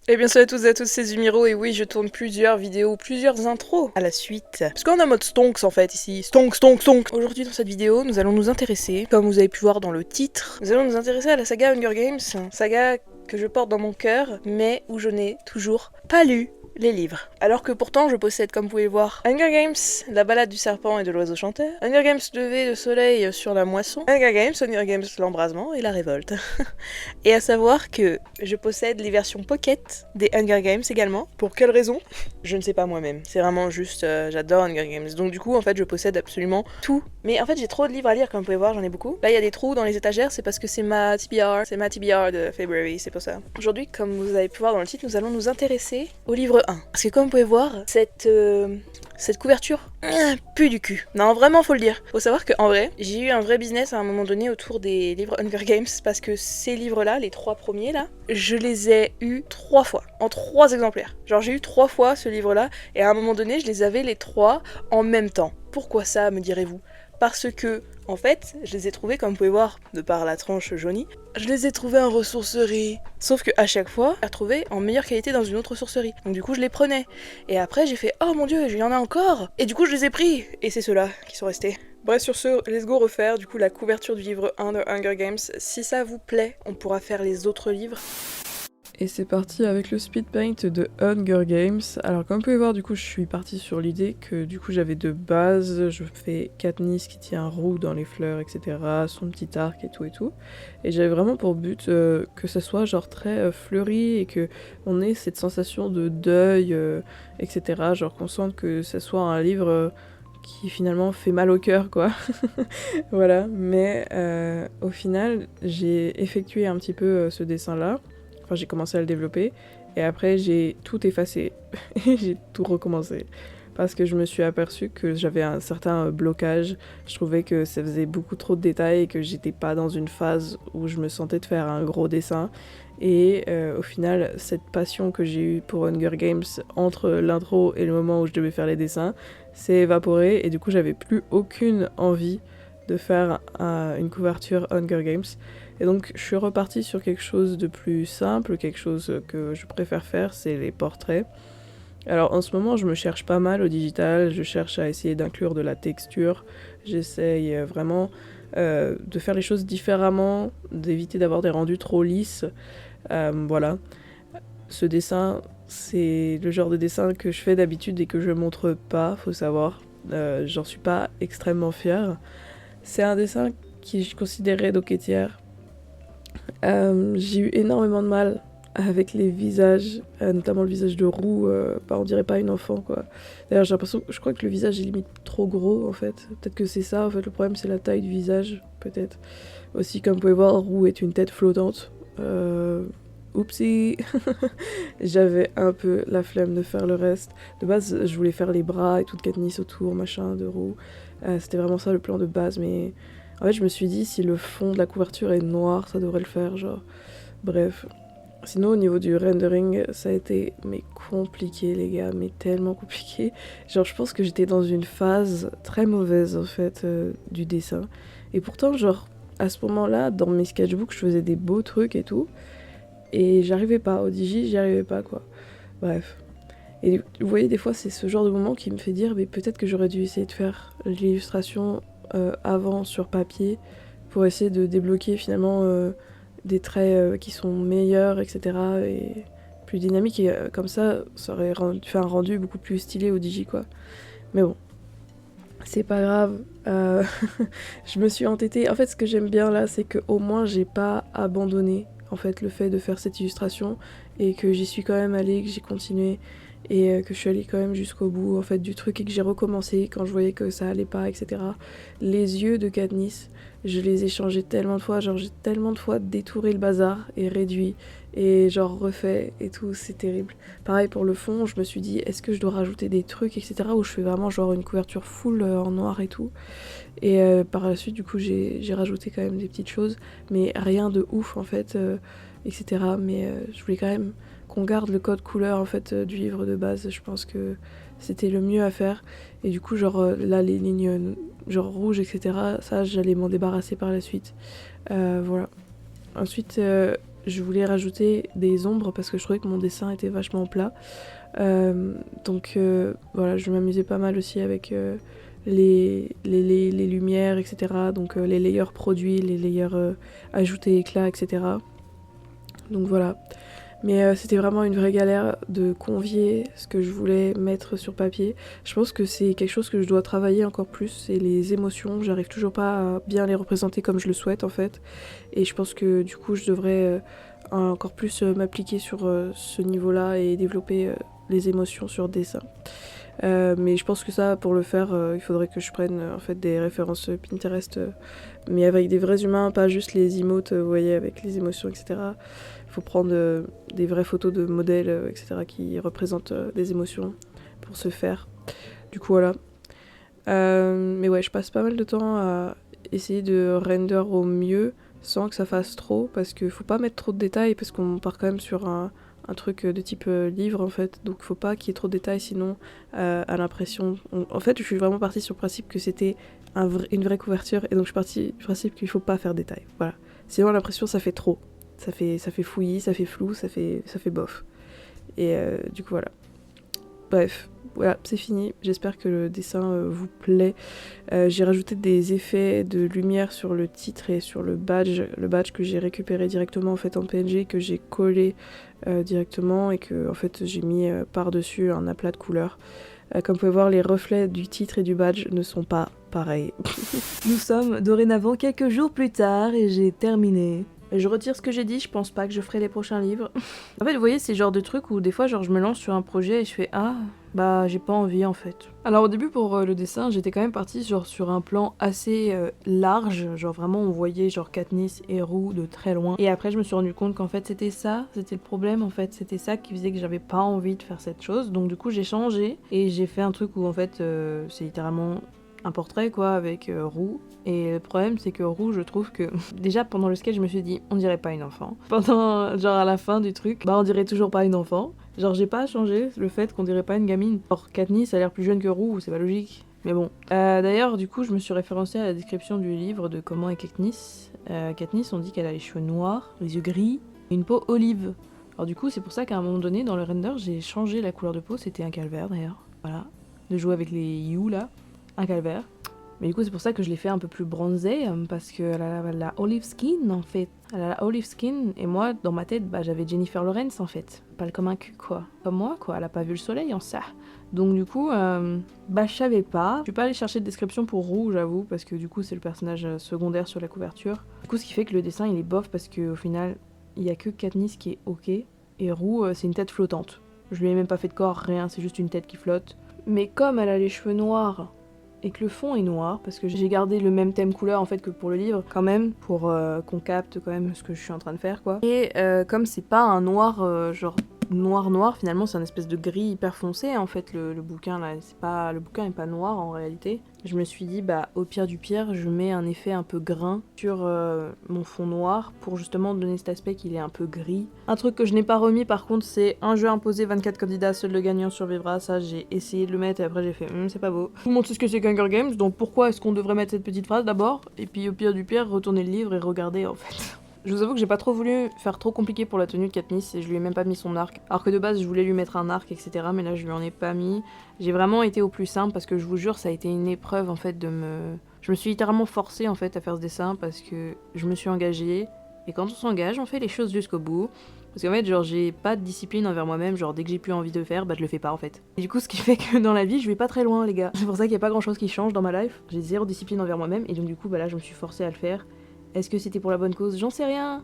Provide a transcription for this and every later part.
Et bien salut à tous et à tous, c'est Zumiro et oui, je tourne plusieurs vidéos, plusieurs intros à la suite. Parce qu'on est en mode stonks en fait ici, stonks, stonks, stonks. Aujourd'hui dans cette vidéo, nous allons nous intéresser, comme vous avez pu voir dans le titre, nous allons nous intéresser à la saga Hunger Games, saga que je porte dans mon cœur, mais où je n'ai toujours pas lu les livres. Alors que pourtant je possède, comme vous pouvez le voir, Hunger Games, la balade du serpent et de l'oiseau chanteur, Hunger Games, lever le soleil sur la moisson, Hunger Games, l'embrasement et la révolte. Et à savoir que je possède les versions Pocket des Hunger Games également. Pour quelle raison? Je ne sais pas moi-même. C'est vraiment juste, j'adore Hunger Games. Donc du coup, en fait, je possède absolument tout. Mais en fait, j'ai trop de livres à lire, comme vous pouvez voir, j'en ai beaucoup. Là, il y a des trous dans les étagères, c'est parce que c'est ma TBR de February, c'est pour ça. Aujourd'hui, comme vous avez pu voir dans le titre, nous allons nous intéresser au livre 1. Parce que comme vous pouvez voir, cette couverture pue du cul. Non, vraiment, faut le dire. Faut savoir qu'en vrai, j'ai eu un vrai business à un moment donné autour des livres Hunger Games parce que ces livres-là, les 3 premiers là, je les ai eus 3 fois, en 3 exemplaires. Genre, j'ai eu 3 fois ce livre-là et à un moment donné, je les avais les 3 en même temps. Pourquoi ça, me direz-vous? Parce que, en fait, je les ai trouvés, comme vous pouvez voir, de par la tranche jaunie, je les ai trouvés en ressourcerie. Sauf que à chaque fois, je les retrouvais en meilleure qualité dans une autre ressourcerie. Donc du coup, je les prenais. Et après, j'ai fait oh mon dieu, il y en a encore. Et du coup, je les ai pris. Et c'est ceux-là qui sont restés. Bref, sur ce, let's go refaire du coup la couverture du livre 1 de Hunger Games. Si ça vous plaît, on pourra faire les autres livres. Et c'est parti avec le speed paint de Hunger Games. Alors comme vous pouvez voir, du coup je suis partie sur l'idée que du coup j'avais de base, je fais Katniss qui tient un roux dans les fleurs, etc. Son petit arc et tout et tout. Et j'avais vraiment pour but que ça soit genre très fleuri et que on ait cette sensation de deuil, etc. Genre qu'on sente que ça soit un livre qui finalement fait mal au cœur quoi. Voilà, mais au final j'ai effectué un petit peu ce dessin là. Enfin, j'ai commencé à le développer et après j'ai tout effacé et j'ai tout recommencé parce que je me suis aperçue que j'avais un certain blocage. Je trouvais que ça faisait beaucoup trop de détails et que j'étais pas dans une phase où je me sentais de faire un gros dessin. Et au final, cette passion que j'ai eue pour Hunger Games entre l'intro et le moment où je devais faire les dessins s'est évaporée et du coup j'avais plus aucune envie de faire une couverture Hunger Games. Et donc je suis repartie sur quelque chose de plus simple, quelque chose que je préfère faire, c'est les portraits. Alors en ce moment je me cherche pas mal au digital, je cherche à essayer d'inclure de la texture, j'essaye vraiment de faire les choses différemment, d'éviter d'avoir des rendus trop lisses. Voilà. Ce dessin, c'est le genre de dessin que je fais d'habitude et que je montre pas, faut savoir. J'en suis pas extrêmement fière. C'est un dessin qui je considérais doquetière. J'ai eu énormément de mal avec les visages, notamment le visage de Roux, on dirait pas une enfant quoi. D'ailleurs j'ai l'impression, je crois que le visage est limite trop gros en fait. Peut-être que c'est ça en fait, le problème c'est la taille du visage, peut-être. Aussi comme vous pouvez voir, Roux est une tête flottante. Oupsie. J'avais un peu la flemme de faire le reste. De base je voulais faire les bras et toute Katniss autour, machin, de Roux. C'était vraiment ça le plan de base, mais en fait je me suis dit si le fond de la couverture est noir ça devrait le faire genre. Bref. Sinon au niveau du rendering ça a été mais compliqué les gars, mais tellement compliqué. Genre je pense que j'étais dans une phase très mauvaise en fait du dessin. Et pourtant genre à ce moment là dans mes sketchbooks je faisais des beaux trucs et tout. Et j'arrivais pas, au digi j'y arrivais pas quoi. Bref. Et vous voyez des fois c'est ce genre de moment qui me fait dire mais peut-être que j'aurais dû essayer de faire l'illustration avant sur papier pour essayer de débloquer finalement des traits qui sont meilleurs, etc. et plus dynamiques. Et comme ça aurait fait un rendu beaucoup plus stylé au digi, quoi. Mais bon, c'est pas grave. Je me suis entêtée. En fait, ce que j'aime bien là, c'est qu'au moins j'ai pas abandonné en fait le fait de faire cette illustration et que j'y suis quand même allée, que j'ai continué et que je suis allée quand même jusqu'au bout en fait du truc et que j'ai recommencé quand je voyais que ça allait pas, etc. Les yeux de Katniss, je les ai changés tellement de fois, genre j'ai tellement de fois détouré le bazar et réduit et genre refait et tout, c'est terrible. Pareil pour le fond, je me suis dit est-ce que je dois rajouter des trucs, etc. où je fais vraiment genre une couverture full en noir et tout. Et par la suite du coup j'ai rajouté quand même des petites choses, mais rien de ouf en fait, etc. Mais je voulais quand même qu'on garde le code couleur en fait du livre de base, je pense que c'était le mieux à faire. Et du coup genre là les lignes genre rouges, etc. ça j'allais m'en débarrasser par la suite. Voilà. Ensuite je voulais rajouter des ombres parce que je trouvais que mon dessin était vachement plat. Donc voilà, je m'amusais pas mal aussi avec les lumières, etc. Donc les layers produits, les layers ajoutés éclats, etc. Donc voilà. Mais c'était vraiment une vraie galère de convier ce que je voulais mettre sur papier. Je pense que c'est quelque chose que je dois travailler encore plus, c'est les émotions. J'arrive toujours pas à bien les représenter comme je le souhaite en fait. Et je pense que du coup je devrais encore plus m'appliquer sur ce niveau-là et développer les émotions sur dessin. Mais je pense que ça, pour le faire, il faudrait que je prenne en fait des références Pinterest, mais avec des vrais humains, pas juste les emotes, vous voyez, avec les émotions, etc. Il faut prendre des vraies photos de modèles, etc., qui représentent des émotions pour se faire. Du coup, voilà. Mais ouais, je passe pas mal de temps à essayer de render au mieux sans que ça fasse trop, parce qu'il faut pas mettre trop de détails, parce qu'on part quand même sur un truc de type livre en fait, donc faut pas qu'il y ait trop de détails, sinon à l'impression... En fait, je suis vraiment partie sur le principe que c'était une vraie couverture, et donc je suis partie du principe qu'il faut pas faire de détails, voilà. Sinon à l'impression ça fait trop, ça fait fouillis, ça fait flou, ça fait bof. Et du coup voilà. Bref, voilà, c'est fini. J'espère que le dessin vous plaît. J'ai rajouté des effets de lumière sur le titre et sur le badge que j'ai récupéré directement en fait en PNG, que j'ai collé directement et que en fait j'ai mis par-dessus un aplat de couleurs. Comme vous pouvez voir, les reflets du titre et du badge ne sont pas pareils. Nous sommes dorénavant quelques jours plus tard et j'ai terminé. Je retire ce que j'ai dit, je pense pas que je ferai les prochains livres. En fait, vous voyez, c'est le genre de truc où des fois, genre, je me lance sur un projet et je fais « Ah, bah, j'ai pas envie, en fait. » Alors au début pour le dessin, j'étais quand même partie genre sur un plan assez large, genre vraiment on voyait genre Katniss et Rue de très loin. Et après je me suis rendu compte qu'en fait c'était le problème en fait, c'était ça qui faisait que j'avais pas envie de faire cette chose. Donc du coup j'ai changé et j'ai fait un truc où en fait c'est littéralement un portrait quoi avec Rue. Et le problème c'est que Rue, je trouve que déjà pendant le sketch je me suis dit on dirait pas une enfant. Pendant genre à la fin du truc, bah on dirait toujours pas une enfant. Genre j'ai pas changé le fait qu'on dirait pas une gamine. Or Katniss a l'air plus jeune que Rue, c'est pas logique. Mais bon. D'ailleurs du coup je me suis référencée à la description du livre de comment est Katniss. Katniss on dit qu'elle a les cheveux noirs, les yeux gris et une peau olive. Alors du coup c'est pour ça qu'à un moment donné dans le render j'ai changé la couleur de peau, c'était un calvaire d'ailleurs. Voilà. De jouer avec les You là. Un calvaire. Mais du coup, c'est pour ça que je l'ai fait un peu plus bronzé, parce qu'elle a la olive skin, en fait. Elle a la olive skin, et moi, dans ma tête, bah, j'avais Jennifer Lawrence, en fait. Pâle comme un cul, quoi. Comme moi, quoi. Elle a pas vu le soleil en ça. Donc du coup, bah, je savais pas. Je suis pas allée chercher de description pour Rue, j'avoue, parce que du coup, c'est le personnage secondaire sur la couverture. Du coup, ce qui fait que le dessin, il est bof, parce qu'au final, il y a que Katniss qui est ok, et Rue, c'est une tête flottante. Je lui ai même pas fait de corps, rien, c'est juste une tête qui flotte. Mais comme elle a les cheveux noirs, et que le fond est noir, parce que j'ai gardé le même thème couleur en fait que pour le livre, quand même, pour qu'on capte quand même ce que je suis en train de faire quoi. Et comme c'est pas un noir genre noir, finalement c'est un espèce de gris hyper foncé en fait le bouquin là, le bouquin est pas noir en réalité. Je me suis dit bah au pire du pire je mets un effet un peu grain sur mon fond noir pour justement donner cet aspect qu'il est un peu gris. Un truc que je n'ai pas remis par contre c'est un jeu imposé 24 candidats, seul le gagnant survivra. Ça j'ai essayé de le mettre et après j'ai fait c'est pas beau. Tout le monde sait ce que c'est qu'Hunger Games, donc pourquoi est-ce qu'on devrait mettre cette petite phrase d'abord et puis au pire du pire retourner le livre et regarder en fait. Je vous avoue que j'ai pas trop voulu faire trop compliqué pour la tenue de Katniss et je lui ai même pas mis son arc. Alors que de base je voulais lui mettre un arc etc, mais là je lui en ai pas mis. J'ai vraiment été au plus simple parce que je vous jure ça a été une épreuve en fait de me... Je me suis littéralement forcée en fait à faire ce dessin parce que je me suis engagée. Et quand on s'engage on fait les choses jusqu'au bout. Parce qu'en fait genre j'ai pas de discipline envers moi-même, genre dès que j'ai plus envie de le faire bah je le fais pas en fait. Et du coup ce qui fait que dans la vie je vais pas très loin les gars. C'est pour ça qu'il y a pas grand chose qui change dans ma life. J'ai zéro discipline envers moi-même et donc du coup bah là je me suis forcée à le faire. Est-ce que c'était pour la bonne cause? J'en sais rien,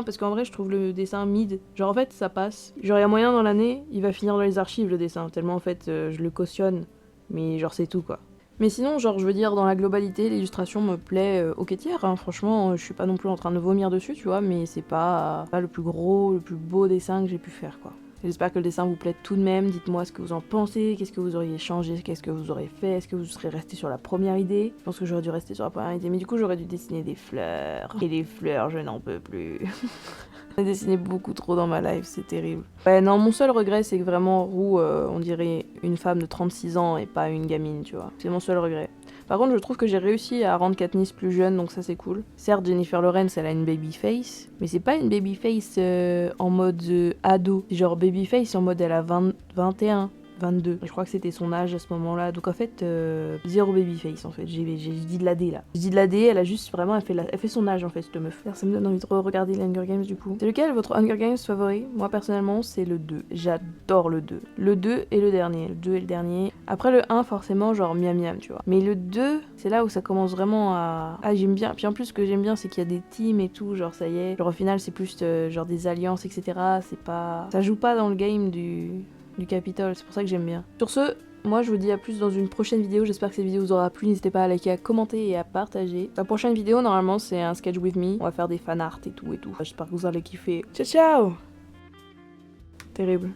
parce qu'en vrai je trouve le dessin mid. Genre en fait ça passe. Genre il y a moyen dans l'année, il va finir dans les archives le dessin, tellement en fait je le cautionne. Mais genre c'est tout quoi. Mais sinon genre je veux dire dans la globalité l'illustration me plaît ok tiers, hein. Franchement je suis pas non plus en train de vomir dessus tu vois, mais c'est pas le plus gros, le plus beau dessin que j'ai pu faire quoi. J'espère que le dessin vous plaît tout de même, dites-moi ce que vous en pensez, qu'est-ce que vous auriez changé, qu'est-ce que vous aurez fait, est-ce que vous serez resté sur la première idée? Je pense que j'aurais dû rester sur la première idée, mais du coup j'aurais dû dessiner des fleurs. Et les fleurs, je n'en peux plus. J'ai dessiné beaucoup trop dans ma life, c'est terrible. Ouais non, mon seul regret c'est que vraiment Rue, on dirait une femme de 36 ans et pas une gamine, tu vois. C'est mon seul regret. Par contre, je trouve que j'ai réussi à rendre Katniss plus jeune, donc ça c'est cool. Certes, Jennifer Lawrence, elle a une baby face, mais c'est pas une baby face en mode ado. C'est genre baby face en mode elle a 21. 22. Je crois que c'était son âge à ce moment-là. Donc en fait, zéro babyface en fait. J'ai dit de la D là. J'ai dit de la D, elle a juste vraiment, elle fait son âge en fait, cette meuf. Ça me donne envie de regarder les Hunger Games du coup. C'est lequel votre Hunger Games favori? Moi personnellement, c'est le 2. J'adore le 2. Le 2 et le dernier. Le 2 et le dernier. Après le 1, forcément, genre miam miam, tu vois. Mais le 2, c'est là où ça commence vraiment à. Ah, j'aime bien. Puis en plus, ce que j'aime bien, c'est qu'il y a des teams et tout. Genre, ça y est. Genre, au final, c'est plus genre des alliances, etc. C'est pas. Ça joue pas dans le game du Capitole, c'est pour ça que j'aime bien. Sur ce, moi je vous dis à plus dans une prochaine vidéo, j'espère que cette vidéo vous aura plu, n'hésitez pas à liker, à commenter et à partager. La prochaine vidéo normalement c'est un sketch with me, on va faire des fanarts et tout. J'espère que vous allez kiffer. Ciao ciao. Terrible.